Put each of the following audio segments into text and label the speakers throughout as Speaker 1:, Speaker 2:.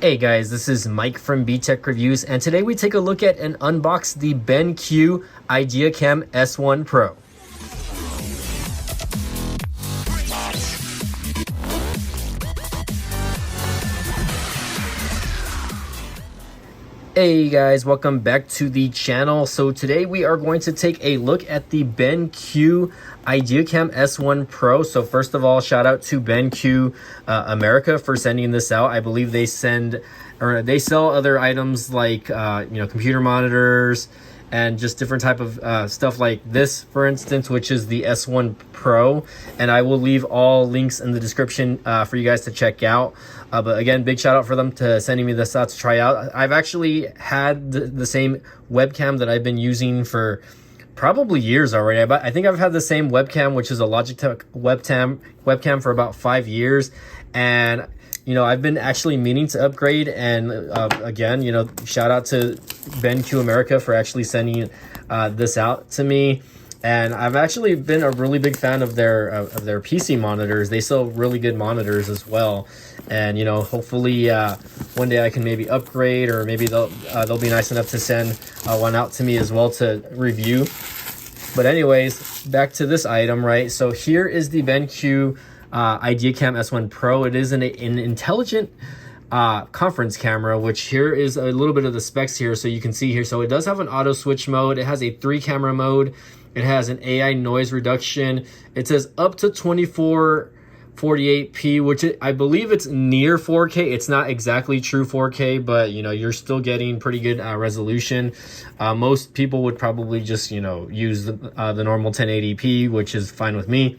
Speaker 1: Hey guys, this is Mike from BTech Reviews, and today we take a look at and unbox the BenQ ideaCam S1 Pro. Hey guys, welcome back to the channel. So today we are going to take a look at the BenQ ideaCam S1 Pro. So first of all, shout out to BenQ America for sending this out. I believe they sell other items like computer monitors and just different type of stuff like this, for instance, which is the S1 Pro. And I will leave all links in the description for you guys to check out. But again, big shout out for them to sending me this out to try out. I've actually had the same webcam that I've been using for probably years already. But I think I've had the same webcam, which is a Logitech webcam for about 5 years. And I've been actually meaning to upgrade, and again, shout out to BenQ America for actually sending this out to me. And I've actually been a really big fan of their PC monitors. They sell really good monitors as well. And hopefully one day I can maybe upgrade, or maybe they'll be nice enough to send one out to me as well to review. But anyways, back to this item, right? So here is the BenQ ideaCam S1 Pro. It is an intelligent conference camera, which here is a little bit of the specs here, so you can see here. So it does have an auto switch mode. It has a 3-camera mode. It has an AI noise reduction. It says up to 2448p, which I believe it's near 4K. It's not exactly true 4K, but you're still getting pretty good resolution. Most people would probably just use the normal 1080p, which is fine with me.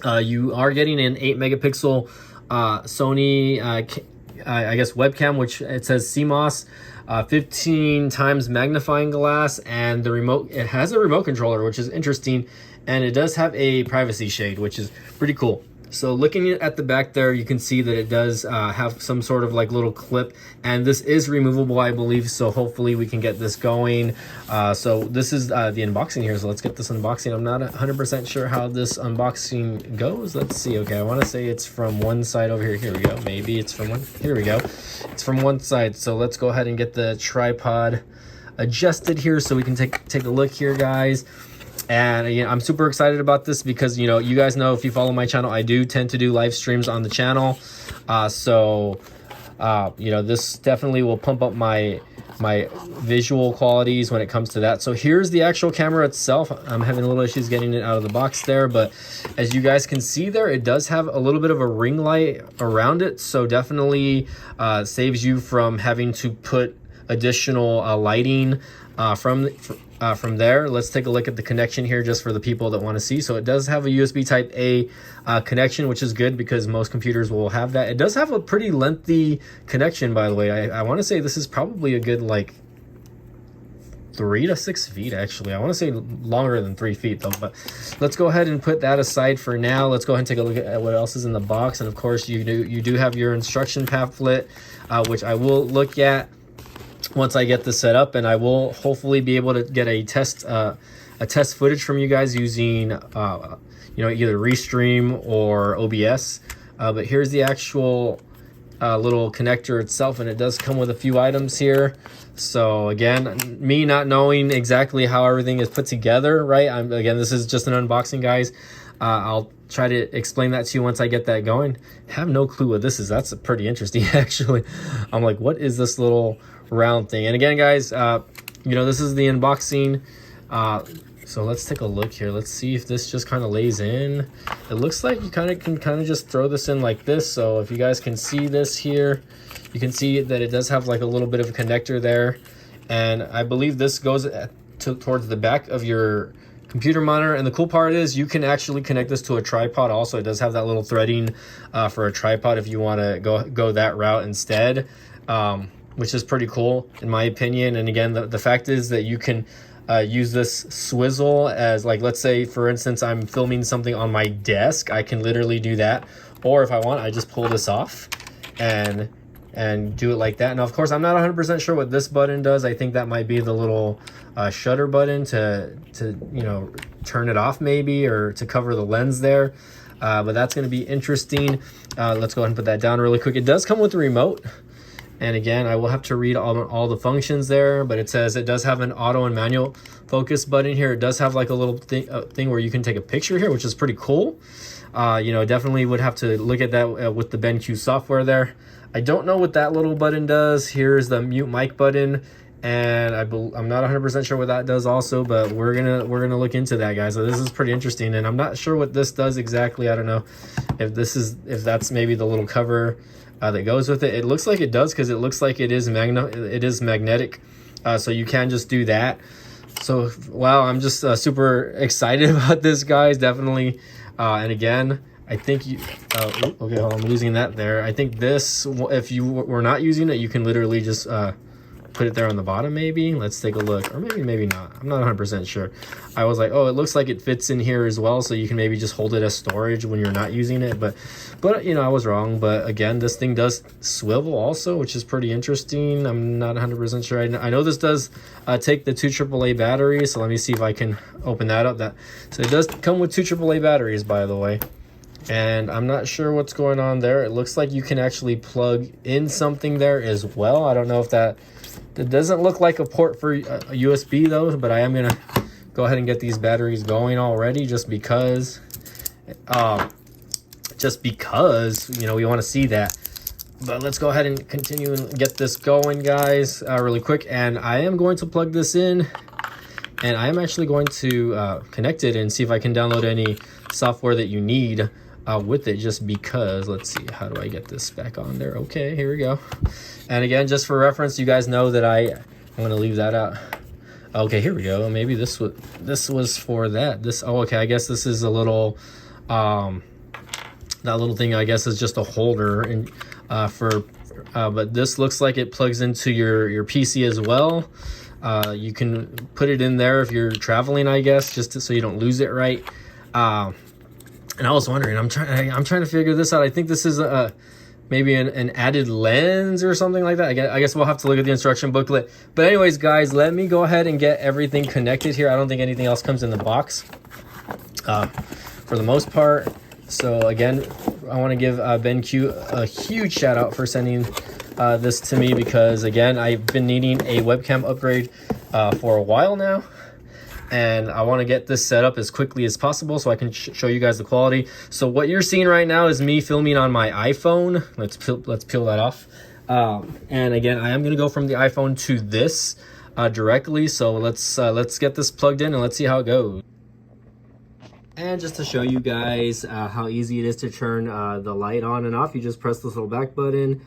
Speaker 1: You are getting an 8 megapixel Sony I guess webcam, which it says CMOS, 15 times magnifying glass, and it has a remote controller, which is interesting, and it does have a privacy shade, which is pretty cool. So looking at the back there, you can see that it does have some sort of like little clip, and this is removable, I believe, so hopefully we can get this going. So this is the unboxing here, so let's get this unboxing. I'm not 100% sure how this unboxing goes. Let's see. Okay, I want to say it's from one side over here. Here we go. Maybe it's from one. Here we go. It's from one side, so let's go ahead and get the tripod adjusted here so we can take a look here, guys. And I'm super excited about this because you guys know, if you follow my channel, I do tend to do live streams on the channel. This definitely will pump up my visual qualities when it comes to that. So here's the actual camera itself. I'm having a little issues getting it out of the box there, but as you guys can see there, it does have a little bit of a ring light around it, so definitely saves you from having to put additional lighting from there. Let's take a look at the connection here just for the people that want to see. So it does have a USB type A connection, which is good because most computers will have that. It does have a pretty lengthy connection, by the way. I want to say this is probably a good like 3 to 6 feet, actually. I want to say longer than 3 feet though, but let's go ahead and put that aside for now. Let's go ahead and take a look at what else is in the box. And of course, you do have your instruction pamphlet, which I will look at once I get this set up, and I will hopefully be able to get a test footage from you guys using either Restream or OBS. But here's the actual little connector itself, and it does come with a few items here. So again, me not knowing exactly how everything is put together, right? Again, this is just an unboxing, guys. I'll try to explain that to you once I get that going. Have no clue what this is. That's pretty interesting, actually. I'm like, what is this little round thing? And again, guys, this is the unboxing. So let's take a look here. Let's see if this just kind of lays in. It looks like you can just throw this in like this. So if you guys can see this here, you can see that it does have like a little bit of a connector there. And I believe this goes towards the back of your computer monitor. And the cool part is you can actually connect this to a tripod also. It does have that little threading for a tripod if you want to go that route instead, which is pretty cool in my opinion. And again, the fact is that you can use this swivel as, like, let's say for instance I'm filming something on my desk. I can literally do that, or if I want, I just pull this off and do it like that. Now of course I'm not 100% sure what this button does. I think that might be the little shutter button to turn it off maybe, or to cover the lens there. But that's going to be interesting. Let's go ahead and put that down really quick. It does come with a remote, And again, I will have to read all the functions there, but it says it does have an auto and manual focus button here. It does have like a little thing where you can take a picture here, which is pretty cool. You know, definitely would have to look at that with the BenQ software there. I don't know what that little button does. Here's the mute mic button, and I'm not 100% sure what that does also, but we're gonna look into that, guys. So this is pretty interesting, and I'm not sure what this does exactly. I don't know if that's maybe the little cover that goes with it. It looks like it does, because it looks like it is magnetic, so you can just do that. So wow, I'm just super excited about this, guys. Definitely. And again, I think you okay, hold on, I'm losing that there. I think this, if you were not using it, you can literally just put it there on the bottom. Maybe let's take a look, or maybe not. I'm not 100% sure. I was like, oh, it looks like it fits in here as well, so you can maybe just hold it as storage when you're not using it. But you know, I was wrong. But again, this thing does swivel also, which is pretty interesting. I'm not 100% sure. I know this does take the 2 AAA batteries, so let me see if I can open that up. So it does come with 2 AAA batteries, by the way. And I'm not sure what's going on there. It looks like you can actually plug in something there as well. I don't know if that doesn't look like a port for a USB though, but I am gonna go ahead and get these batteries going already, just because you know, we want to see that. But let's go ahead and continue and get this going, guys, really quick. And I am going to plug this in, and I am actually going to connect it and see if I can download any software that you need with it, just because. Let's see, how do I get this back on there? Okay, here we go. And again, just for reference, you guys know that I'm going to leave that out. Okay, here we go. Maybe this was for that. Oh, okay, I guess this is a little that little thing, I guess, is just a holder, and but this looks like it plugs into your PC as well. You can put it in there if you're traveling, I guess, so you don't lose it, right? And I was wondering, I'm trying to figure this out. I think this is maybe an added lens or something like that. I guess we'll have to look at the instruction booklet. But anyways, guys, let me go ahead and get everything connected here. I don't think anything else comes in the box for the most part. So again, I want to give BenQ a huge shout out for sending this to me, because again, I've been needing a webcam upgrade for a while now. And I want to get this set up as quickly as possible so I can show you guys the quality. So what you're seeing right now is me filming on my iPhone. Let's peel that off. And again, I am going to go from the iPhone to this directly. So let's get this plugged in and let's see how it goes. And just to show you guys how easy it is to turn the light on and off, you just press this little back button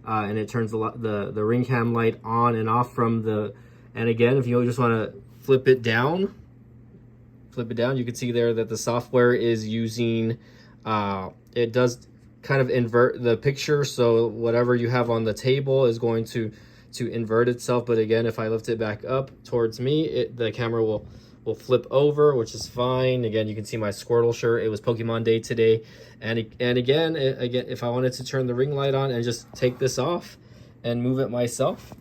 Speaker 1: and it turns the ring cam light on and off from the. And again, if you just want to flip it down, you can see there that the software is using it does kind of invert the picture, so whatever you have on the table is going to invert itself. But again, if I lift it back up towards me, the camera will flip over, which is fine. Again, you can see my Squirtle shirt. It was Pokemon Day today. And again, if I wanted to turn the ring light on and just take this off and move it myself,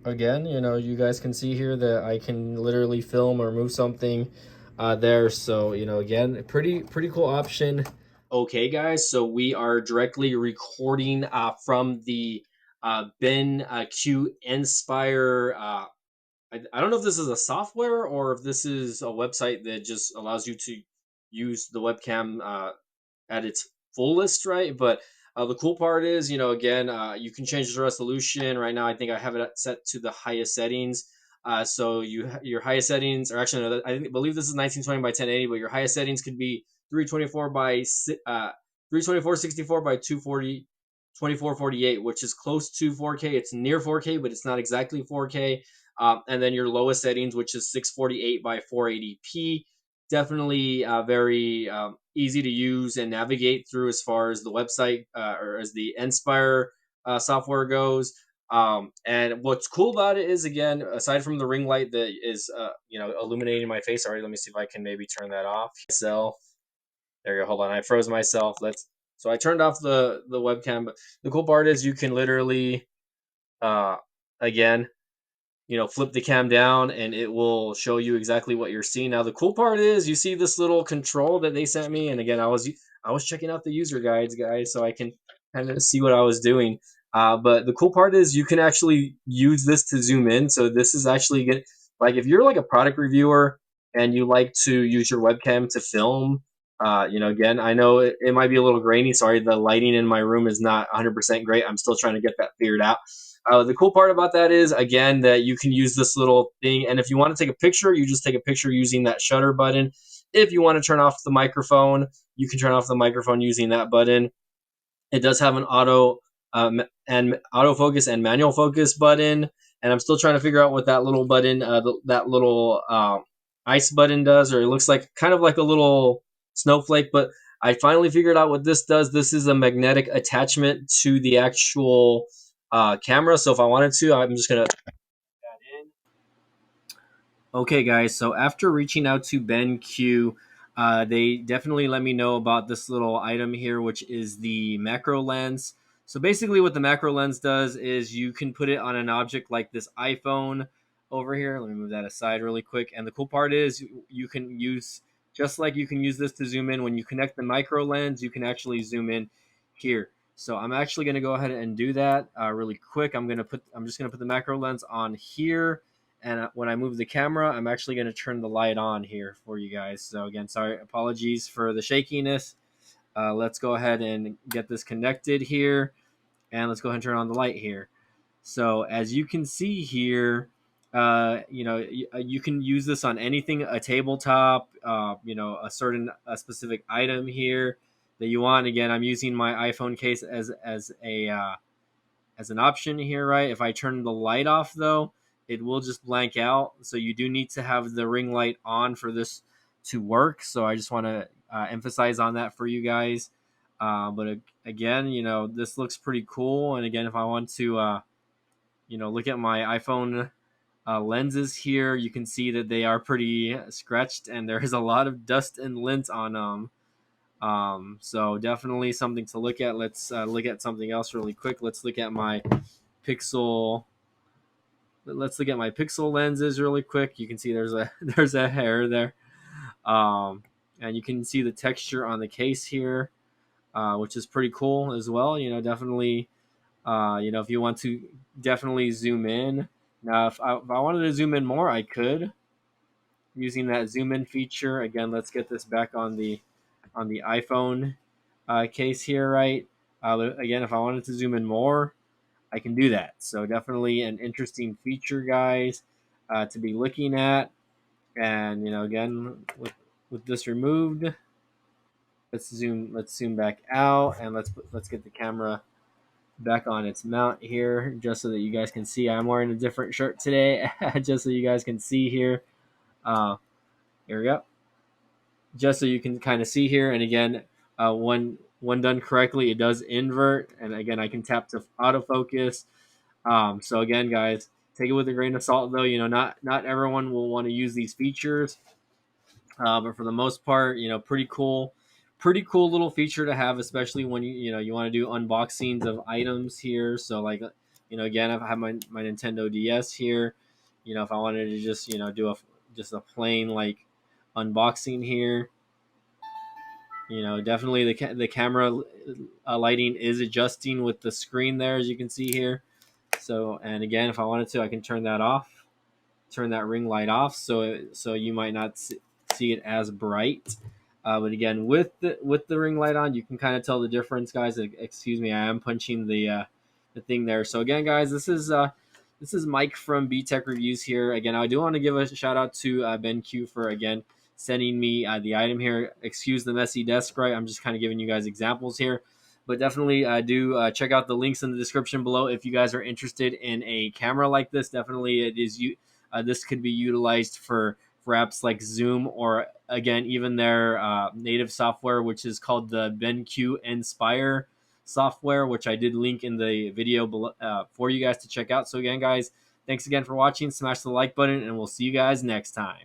Speaker 1: again, you know, you guys can see here that I can literally film or move something there. So, you know, again, pretty cool option. Okay, guys, so we are directly recording from the BenQ Inspire. I don't know if this is a software or if this is a website that just allows you to use the webcam at its fullest, right? But the cool part is, you know, again, you can change the resolution. Right now, I think I have it set to the highest settings. So your highest settings, or actually, no, I believe this is 1920 by 1080, but your highest settings could be 324 by 324/64 by 240 2448, which is close to 4K. It's near 4K, but it's not exactly 4K. And then your lowest settings, which is 648 by 480p. Definitely very easy to use and navigate through as far as the website or as the Inspire software goes. And what's cool about it is, again, aside from the ring light that is you know, illuminating my face already, let me see if I can maybe turn that off. There you go. Hold on, I froze myself. So I turned off the webcam, but the cool part is you can literally again, you know, flip the cam down and it will show you exactly what you're seeing. Now, the cool part is you see this little control that they sent me. And again, I was checking out the user guides, guys, so I can kind of see what I was doing. But the cool part is you can actually use this to zoom in. So this is actually good. Like if you're like a product reviewer and you like to use your webcam to film, again, I know it might be a little grainy. Sorry, the lighting in my room is not 100% great. I'm still trying to get that figured out. The cool part about that is, again, that you can use this little thing. And if you want to take a picture, you just take a picture using that shutter button. If you want to turn off the microphone, you can turn off the microphone using that button. It does have an and autofocus and manual focus button, and I'm still trying to figure out what that little button, that little ice button does, or it looks like kind of like a little snowflake. But I finally figured out what this does. This is a magnetic attachment to the actual camera. So if I wanted to, I'm just gonna. Okay, guys, so after reaching out to BenQ, they definitely let me know about this little item here, which is the macro lens. So basically what the macro lens does is you can put it on an object like this iPhone over here. Let me move that aside really quick. And the cool part is you can use, just like you can use this to zoom in, when you connect the micro lens, you can actually zoom in here. So I'm actually going to go ahead and do that really quick. I'm just going to put the macro lens on here. And when I move the camera, I'm actually going to turn the light on here for you guys. So again, sorry, apologies for the shakiness. Let's go ahead and get this connected here. And let's go ahead and turn on the light here. So as you can see here, you can use this on anything, a tabletop, a specific item here that you want. Again, I'm using my iPhone case as an option here, right? If I turn the light off though, it will just blank out. So you do need to have the ring light on for this to work. So I just want to emphasize on that for you guys. But again, this looks pretty cool. And again, if I want to, look at my iPhone lenses here, you can see that they are pretty scratched and there is a lot of dust and lint on them. So definitely something to look at. Let's look at something else really quick. Let's look at my Pixel. Let's look at my Pixel lenses really quick. You can see there's a there's a hair there, and you can see the texture on the case here, which is pretty cool as well. Definitely, if you want to definitely zoom in. Now, if I wanted to zoom in more, I could using that zoom in feature. Again, let's get this back on the iPhone case here, right? Again, if I wanted to zoom in more, I can do that. So definitely an interesting feature, guys, to be looking at. And again, with this removed, let's zoom back out, and let's get the camera back on its mount here, just so that you guys can see. I'm wearing a different shirt today, just so you guys can see here. Here we go. Just so you can kind of see here. And again, when done correctly, it does invert. And again, I can tap to autofocus. So again, guys, take it with a grain of salt, though. Not everyone will want to use these features, but for the most part, pretty cool little feature to have, especially when you want to do unboxings of items here. So like, again, I have my Nintendo DS here. If I wanted to just do a plain like unboxing here. Definitely the camera lighting is adjusting with the screen there, as you can see here. So, and again, if I wanted to, I can turn that off, turn that ring light off, so you might not see it as bright. But again, with the ring light on, you can kind of tell the difference, guys. Excuse me, I am punching the thing there. So again, guys, this is Mike from B Tech Reviews here. Again, I do want to give a shout out to BenQ for again sending me the item here. Excuse the messy desk, right? I'm just kind of giving you guys examples here. But definitely do check out the links in the description below if you guys are interested in a camera like this. Definitely it is this could be utilized for apps like Zoom, or again, even their native software, which is called the BenQ Inspire software, which I did link in the video below, for you guys to check out. So again, guys, thanks again for watching. Smash the like button, and we'll see you guys next time.